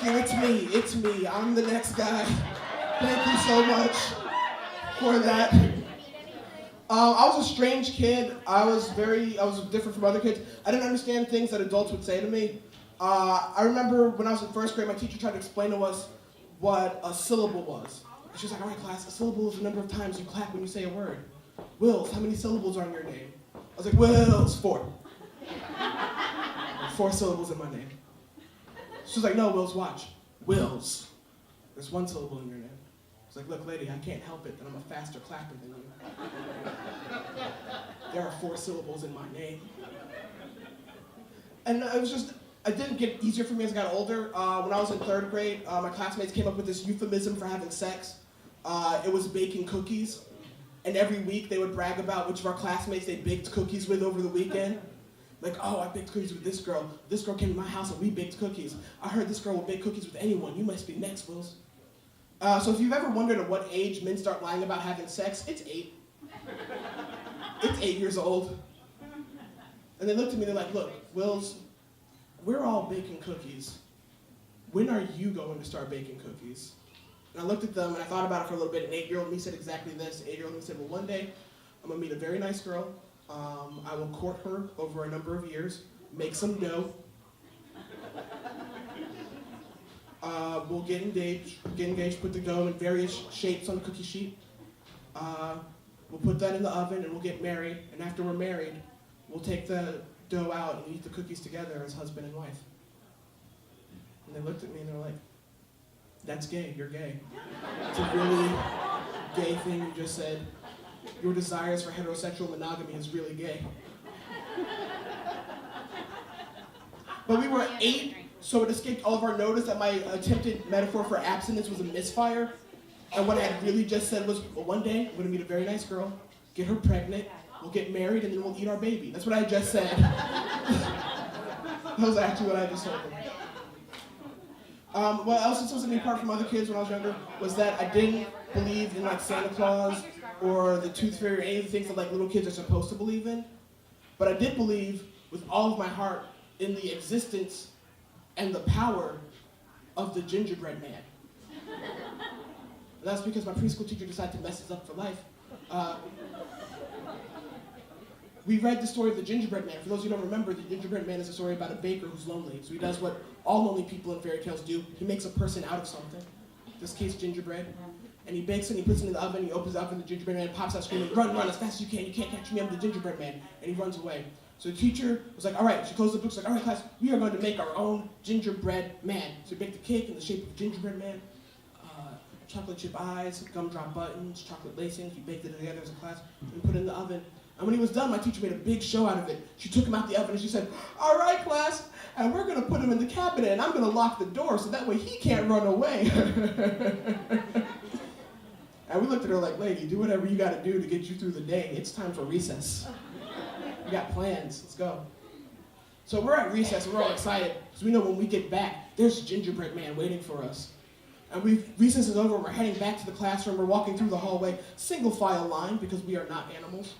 Thank you, it's me. I'm the next guy. Thank you so much for that. I was a strange kid. I was different from other kids. I didn't understand things that adults would say to me. I remember when I was in first grade, my teacher tried to explain to us what a syllable was. She was like, all right, class, a syllable is the number of times you clap when you say a word. Wills, how many syllables are in your name? I was like, Wills, 4. 4 syllables in my name. She was like, no, Wills, watch. Wills. There's 1 syllable in your name. I was like, look, lady, I can't help it that I'm a faster clapper than you. There are 4 syllables in my name. And it didn't get easier for me as I got older. When I was in 3rd grade, my classmates came up with this euphemism for having sex. It was baking cookies. And every week they would brag about which of our classmates they baked cookies with over the weekend. Like, oh, I baked cookies with this girl. This girl came to my house and we baked cookies. I heard this girl will bake cookies with anyone. You must be next, Wills. So if you've ever wondered at what age men start lying about having sex, it's 8. It's 8 years old. And they looked at me, they're like, look, Wills, we're all baking cookies. When are you going to start baking cookies? And I looked at them and I thought about it for a little bit, and 8-year-old me said exactly this. 8-year-old me said, well, one day I'm gonna meet a very nice girl. I will court her over a number of years, make some dough. We'll get engaged, put the dough in various shapes on the cookie sheet. We'll put that in the oven and we'll get married. And after we're married, we'll take the dough out and eat the cookies together as husband and wife. And they looked at me and they're like, that's gay, you're gay. It's a really gay thing you just said. Your desires for heterosexual monogamy is really gay. But we were 8, so it escaped all of our notice that my attempted metaphor for abstinence was a misfire. And what I had really just said was, well, one day I'm gonna meet a very nice girl, get her pregnant, we'll get married, and then we'll eat our baby. That's what I just said. That was actually what I just told them. What else set me apart from other kids when I was younger was that I didn't believe in like Santa Claus or the Tooth Fairy or any of the things that like little kids are supposed to believe in. But I did believe with all of my heart in the existence and the power of the gingerbread man. And that's because my preschool teacher decided to mess us up for life. We read the story of the gingerbread man. For those who don't remember, the gingerbread man is a story about a baker who's lonely. So he does what all lonely people in fairy tales do. He makes a person out of something. In this case, gingerbread. And he bakes it, and he puts it in the oven, he opens the oven, the gingerbread man pops out screaming, run, run, as fast as you can't catch me, I'm the gingerbread man. And he runs away. So the teacher was like, all right, she closed the book, she's like, all right, class, we are going to make our own gingerbread man. So we baked the cake in the shape of a gingerbread man, chocolate chip eyes, gumdrop buttons, chocolate lacings. We baked it together as a class, and put it in the oven. And when he was done, my teacher made a big show out of it. She took him out the oven and she said, all right, class, and we're gonna put him in the cabinet and I'm gonna lock the door so that way he can't run away. And we looked at her like, lady, do whatever you gotta do to get you through the day. It's time for recess. We got plans, let's go. So we're at recess and we're all excited because we know when we get back, there's gingerbread man waiting for us. And recess is over, we're heading back to the classroom, we're walking through the hallway, single file line because we are not animals.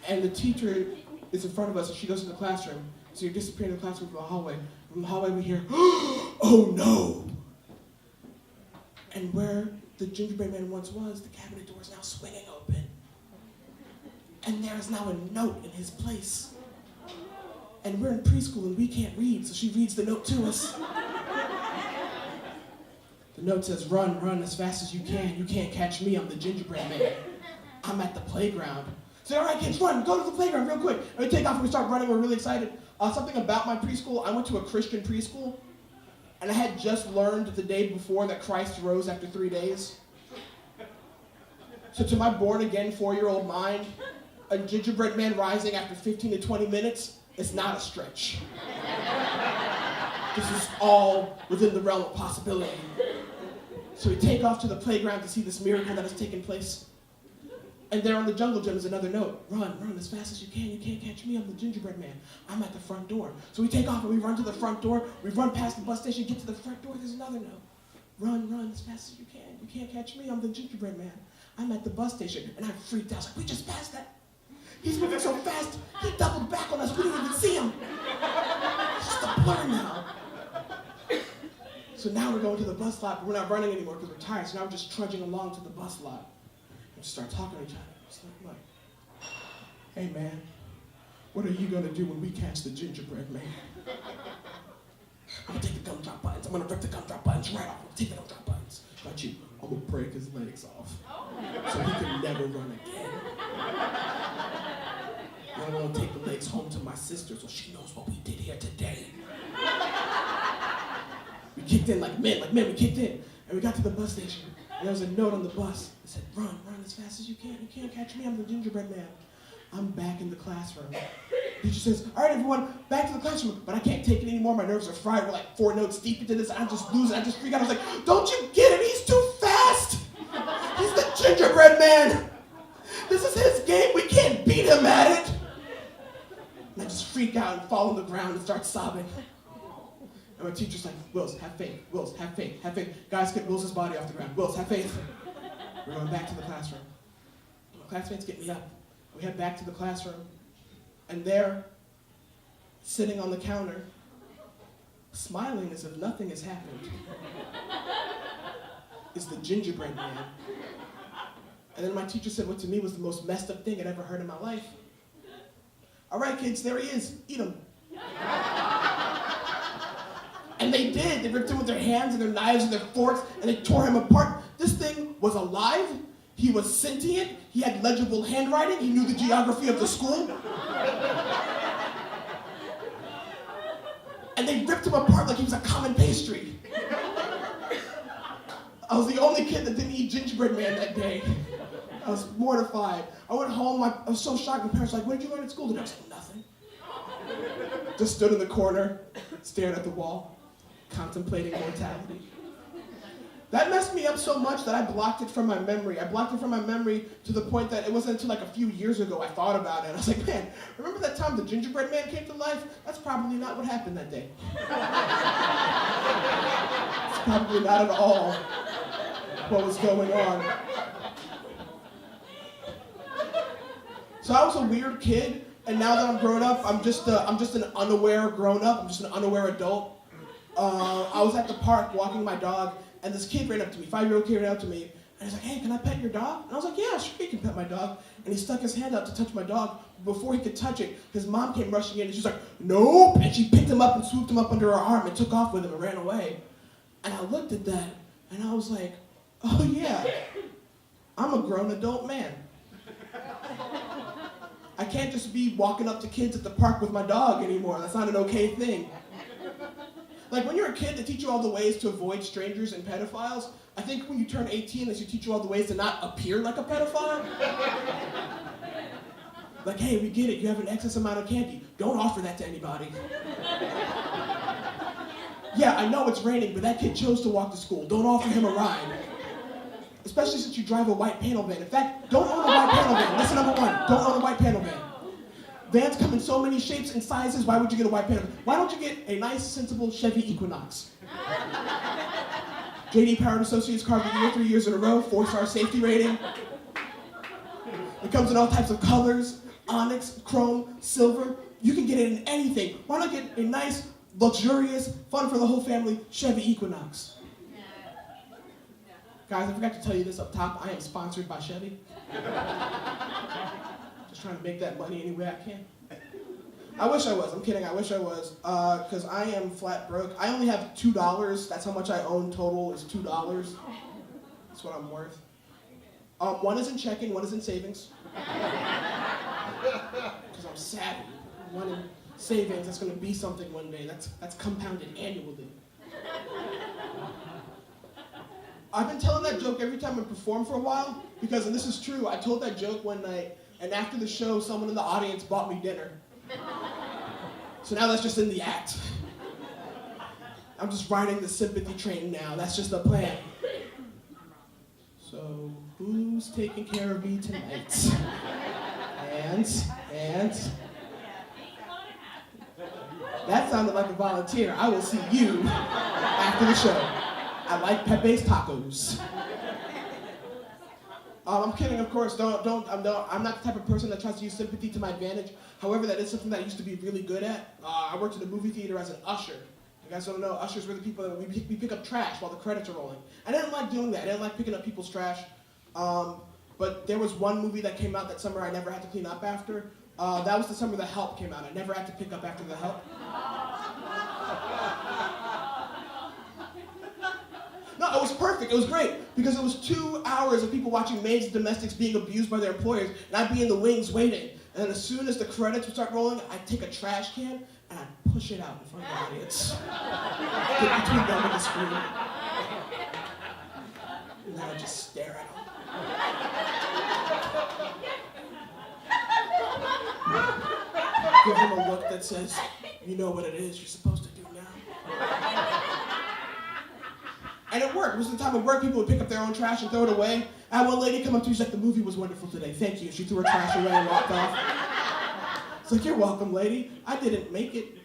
And the teacher is in front of us and she goes to the classroom. So you're disappearing in the classroom from the hallway. From the hallway we hear, oh no! And where the gingerbread man once was, the cabinet door is now swinging open. And there is now a note in his place. And we're in preschool and we can't read, so she reads the note to us. The note says, run, run as fast as you can. You can't catch me, I'm the gingerbread man. I'm at the playground. So all right, kids, run, go to the playground real quick. And we take off and we start running, we're really excited. Something about my preschool, I went to a Christian preschool, and I had just learned the day before that Christ rose after 3 days. So to my born-again 4-year-old mind, a gingerbread man rising after 15 to 20 minutes is not a stretch. This is all within the realm of possibility. So we take off to the playground to see this miracle that has taken place. And there on the jungle gym is another note. Run, run as fast as you can. You can't catch me. I'm the gingerbread man. I'm at the front door. So we take off and we run to the front door. We run past the bus station, get to the front door. There's another note. Run, run as fast as you can. You can't catch me. I'm the gingerbread man. I'm at the bus station. And I freaked out. I was like, we just passed that. He's moving so fast. He doubled back on us. We didn't even see him. It's just a blur now. So now we're going to the bus lot, but we're not running anymore because we're tired. So now we're just trudging along to the bus lot. We just start talking to each other. It's like, hey man, what are you gonna do when we catch the gingerbread man? I'm gonna take the gumdrop buttons. I'm gonna rip the gumdrop buttons right off. I'm gonna take the gumdrop buttons. Got you. I'm gonna break his legs off so he can never run again. I'm gonna take the legs home to my sister so she knows what we did here today. We kicked in like men, we kicked in. And we got to the bus station, and there was a note on the bus that said, run as fast as you can. You can't catch me, I'm the gingerbread man. I'm back in the classroom. Teacher says, all right, everyone, back to the classroom. But I can't take it anymore. My nerves are fried. We're like 4 notes deep into this. I just lose it. I just freak out. I was like, don't you get it? He's too fast. He's the gingerbread man. This is his game. We can't beat him at it. And I just freak out and fall on the ground and start sobbing. And my teacher's like, Wills, have faith. Wills, have faith. Have faith. Guys, get Wills' body off the ground. Wills, have faith. We're going back to the classroom. My classmates get me up. We head back to the classroom, and there, sitting on the counter, smiling as if nothing has happened, is the gingerbread man. And then my teacher said what to me was the most messed up thing I'd ever heard in my life. All right, kids, there he is. Eat him. And they did. They ripped him with their hands and their knives and their forks, and they tore him apart. This thing was alive. He was sentient, he had legible handwriting, he knew the geography of the school. And they ripped him apart like he was a common pastry. I was the only kid that didn't eat gingerbread man that day. I was mortified. I went home, I was so shocked. My parents were like, what did you learn at school today? I was like, nothing. Just stood in the corner, stared at the wall, contemplating mortality. That messed me up so much that I blocked it from my memory. I blocked it from my memory to the point that it wasn't until like a few years ago I thought about it. I was like, man, remember that time the gingerbread man came to life? That's probably not what happened that day. It's probably not at all what was going on. So I was a weird kid, and now that I'm grown up, I'm just an unaware grown up. I'm just an unaware adult. I was at the park walking my dog, and this kid ran up to me, 5-year-old kid ran up to me, and he's like, hey, can I pet your dog? And I was like, yeah, sure, you can pet my dog. And he stuck his hand out to touch my dog. Before he could touch it, his mom came rushing in, and she's like, nope! And she picked him up and swooped him up under her arm and took off with him and ran away. And I looked at that, and I was like, oh yeah, I'm a grown adult man. I can't just be walking up to kids at the park with my dog anymore. That's not an okay thing. Like when you're a kid, they teach you all the ways to avoid strangers and pedophiles. I think when you turn 18, they should teach you all the ways to not appear like a pedophile. Like, hey, we get it, you have an excess amount of candy. Don't offer that to anybody. Yeah, I know it's raining, but that kid chose to walk to school. Don't offer him a ride. Especially since you drive a white panel van. In fact, don't own a white panel van. Lesson number 1, don't own a white panel van. Vans come in so many shapes and sizes, why would you get a white panel van? Why don't you get a nice, sensible Chevy Equinox? J.D. Power & Associates car of the year 3 years in a row, 4-star safety rating. It comes in all types of colors, onyx, chrome, silver. You can get it in anything. Why not get a nice, luxurious, fun for the whole family Chevy Equinox? Guys, I forgot to tell you this up top. I am sponsored by Chevy. Just trying to make that money any way I can. I wish I was. I'm kidding. I wish I was. Because I am flat broke. I only have $2. That's how much I own total is $2. That's what I'm worth. One is in checking, one is in savings. Because I'm savvy. One in savings, that's going to be something one day. That's compounded annually. I've been telling that joke every time I perform for a while, because, and this is true, I told that joke one night, and after the show, someone in the audience bought me dinner. So now that's just in the act. I'm just riding the sympathy train now. That's just the plan. So, who's taking care of me tonight? And, that sounded like a volunteer. I will see you after the show. I like Pepe's tacos. I'm kidding, of course. I'm not the type of person that tries to use sympathy to my advantage. However, that is something that I used to be really good at. I worked in a movie theater as an usher. You guys don't know, ushers were the people that we pick up trash while the credits are rolling. I didn't like doing that. I didn't like picking up people's trash. But there was one movie that came out that summer I never had to clean up after. That was the summer The Help came out. I never had to pick up after The Help. No, it was perfect. It was great because it was 2 hours of people watching maids and domestics being abused by their employers, and I'd be in the wings waiting. And then as soon as the credits would start rolling, I'd take a trash can and I'd push it out in front of the audience. Get between them and the screen. And then I'd just stare at them. Give them a look that says, you know what it is you're supposed to do now. And it worked. It was the time of work, people would pick up their own trash and throw it away. I had one lady come up to me, she's like, the movie was wonderful today, thank you. She threw her trash away and walked off. It's like, you're welcome, lady. I didn't make it.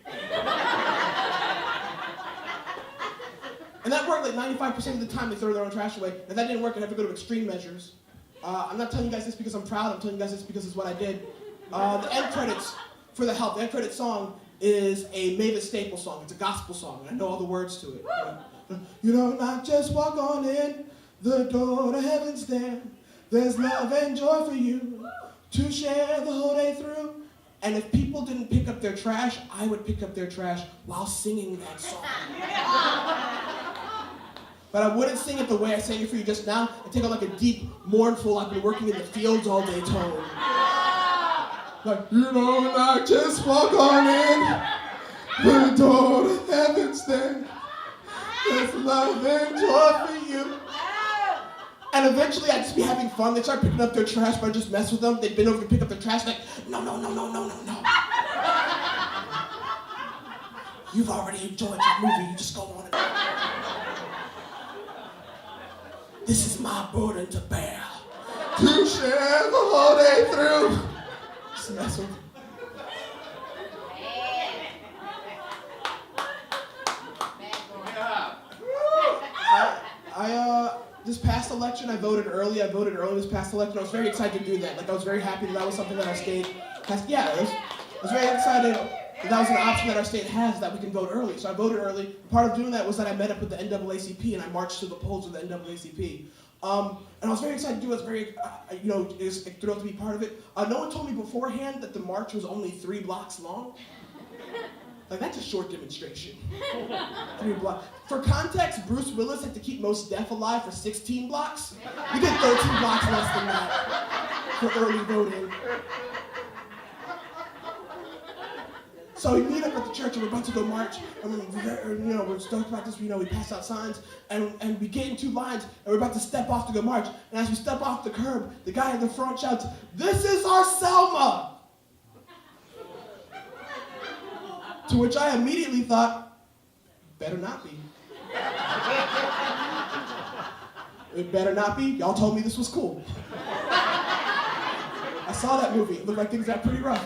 And that worked like 95% of the time they throw their own trash away. If that didn't work, I'd have to go to extreme measures. I'm not telling you guys this because I'm proud, I'm telling you guys this because it's what I did. The end credits for The Help, the end credits song is a Mavis Staples song. It's a gospel song, and I know all the words to it. You know, not just walk on in the door to heaven stand. There's love and joy for you to share the whole day through. And if people didn't pick up their trash, I would pick up their trash while singing that song. But I wouldn't sing it the way I sang it for you just now. I'd take on like a deep, mournful, I've been working in the fields all day tone. Like, you know, not just walk on in the door to heaven stand. There's love and joy for you. And eventually I'd just be having fun. They'd start picking up their trash, but I'd just mess with them. They'd bend over to pick up their trash, like, no. You've already enjoyed your movie, you just go on and this is my burden to bear. To share the whole day through. Just mess with them. This past election, I voted early. This past election. I was very excited to do that. Like, I was very happy that was something that our state has. I was very excited that was an option that our state has, that we can vote early. So I voted early. Part of doing that was that I met up with the NAACP and I marched to the polls with the NAACP. And I was very excited to do it. I was very, thrilled to be part of it. No one told me beforehand that the march was only 3 blocks long. Like, that's a short demonstration. 3 blocks. For context, Bruce Willis had to keep Mos Def alive for 16 blocks. We did 13 blocks less than that for early voting. So we meet up at the church and we're about to go march, and we're stoked about this. We pass out signs, and we get in 2 lines, and we're about to step off to go march. And as we step off the curb, the guy in the front shouts, "This is our Selma!" To which I immediately thought, better not be. It better not be. Y'all told me this was cool. I saw that movie. It looked like things got pretty rough.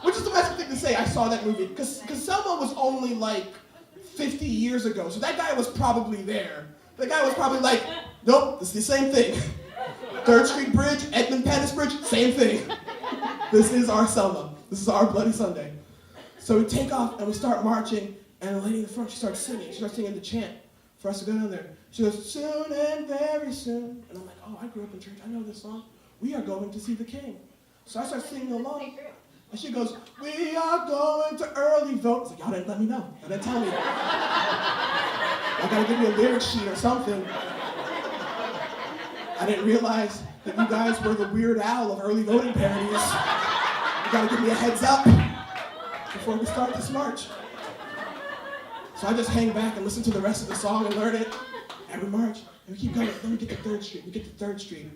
Which is the best thing to say, I saw that movie. Because Selma was only like 50 years ago, so that guy was probably there. The guy was probably like, nope, it's the same thing. 3rd Street Bridge, Edmund Pettus Bridge, same thing. This is our Selma. This is our Bloody Sunday. So we take off and we start marching, and the lady in the front, she starts singing. She starts singing the chant for us to go down there. She goes, soon and very soon. And I'm like, oh, I grew up in church. I know this song. We are going to see the King. So I start singing along. And she goes, we are going to early vote. I was like, y'all didn't let me know. Y'all didn't tell me. I gotta give me a lyric sheet or something. I didn't realize that you guys were the Weird Al of early voting parodies. You gotta give me a heads up before we start this march. So I just hang back and listen to the rest of the song and learn it. And we march, and we keep going. Then we get to 3rd Street. We get to 3rd Street.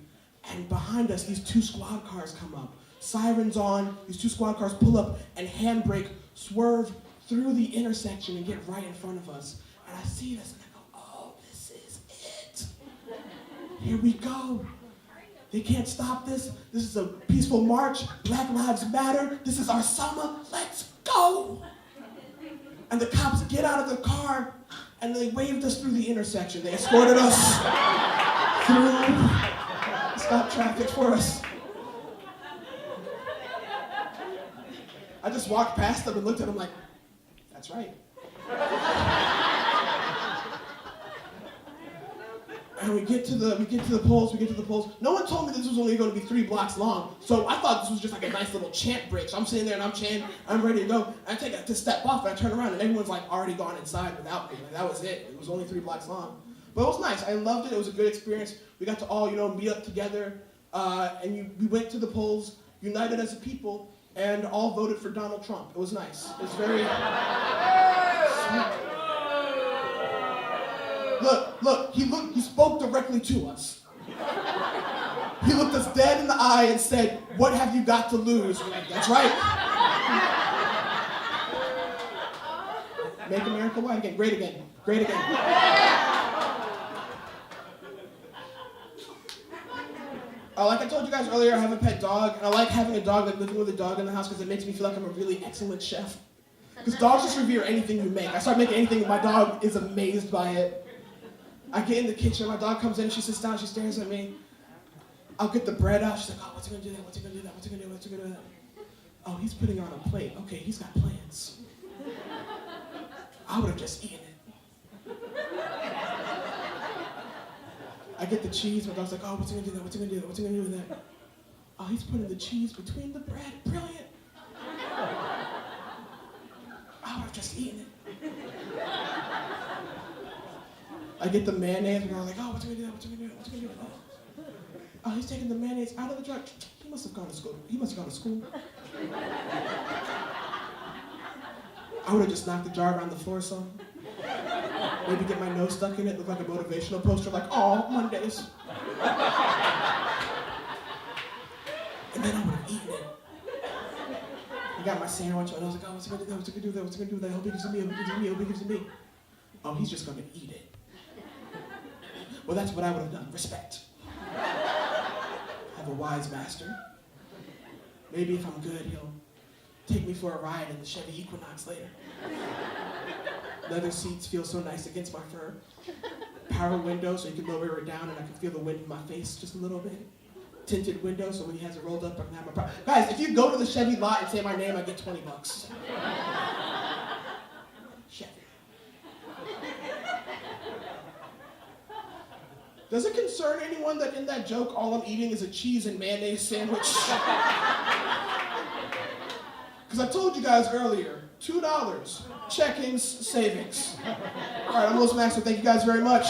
And behind us, these 2 squad cars come up. Sirens on, these 2 squad cars pull up and handbrake, swerve through the intersection and get right in front of us. And I see this and I go, oh, this is it. Here we go. They can't stop this. This is a peaceful march. Black Lives Matter. This is our summer. Let's go. And the cops get out of the car and they waved us through the intersection. They escorted us through, stopped traffic for us. I just walked past them and looked at them like, That's right. And we get to the polls. No one told me this was only going to be 3 blocks long. So I thought this was just like a nice little chant break. So I'm sitting there and I'm chanting, I'm ready to go. And I take to step off and I turn around and everyone's like already gone inside without me. Like that was it. It was only 3 blocks long. But it was nice. I loved it. It was a good experience. We got to all, meet up together. We went to the polls, united as a people, and all voted for Donald Trump. It was nice. It was very sweet. Look, he spoke directly to us. He looked us dead in the eye and said, "What have you got to lose?" We're like, "That's right." Make America white again, great again, great again. Like I told you guys earlier, I have a pet dog, and I like having a dog, like living with a dog in the house, because it makes me feel like I'm a really excellent chef. Because dogs just revere anything you make. I start making anything, and my dog is amazed by it. I get in the kitchen, my dog comes in, she sits down, she stares at me. I'll get the bread out, she's like, "Oh, what's he gonna do that? What's he gonna do that? What's he gonna do? What's he gonna do that?" "Oh, he's putting on a plate. Okay, he's got plans." I would have just eaten it. I get the cheese, my dog's like, "Oh, what's he gonna do that? What's he gonna do that? What's he gonna do with that?" "Oh, he's putting the cheese between the bread. Brilliant." I would have just eaten it. I get the mayonnaise, and I'm like, "Oh, what's he gonna do that? What's he gonna do that? What's he gonna do that?" "Oh, he's taking the mayonnaise out of the jar. He must have gone to school. I would have just knocked the jar around the floor some. Maybe get my nose stuck in it, look like a motivational poster, like, "Oh, Mondays." And then I would have eaten it. I got my sandwich, and I was like, "Oh, what's he gonna do that? What's he gonna do that? What's he gonna do with that? I hope he gives it me, I hope he gives it me, I hope he gives it me." "Oh, he's just gonna eat it." Well, that's what I would have done. Respect. Have a wise master. Maybe if I'm good, he'll take me for a ride in the Chevy Equinox later. Leather seats feel so nice against my fur. Power window so you can lower it down and I can feel the wind in my face just a little bit. Tinted window so when he has it rolled up I can have my Guys, if you go to the Chevy lot and say my name, I get $20. Chevy. Does it concern anyone that in that joke all I'm eating is a cheese and mayonnaise sandwich? Because I told you guys earlier, $2, checkings, savings. All right, I'm Maxwell. Thank you guys very much.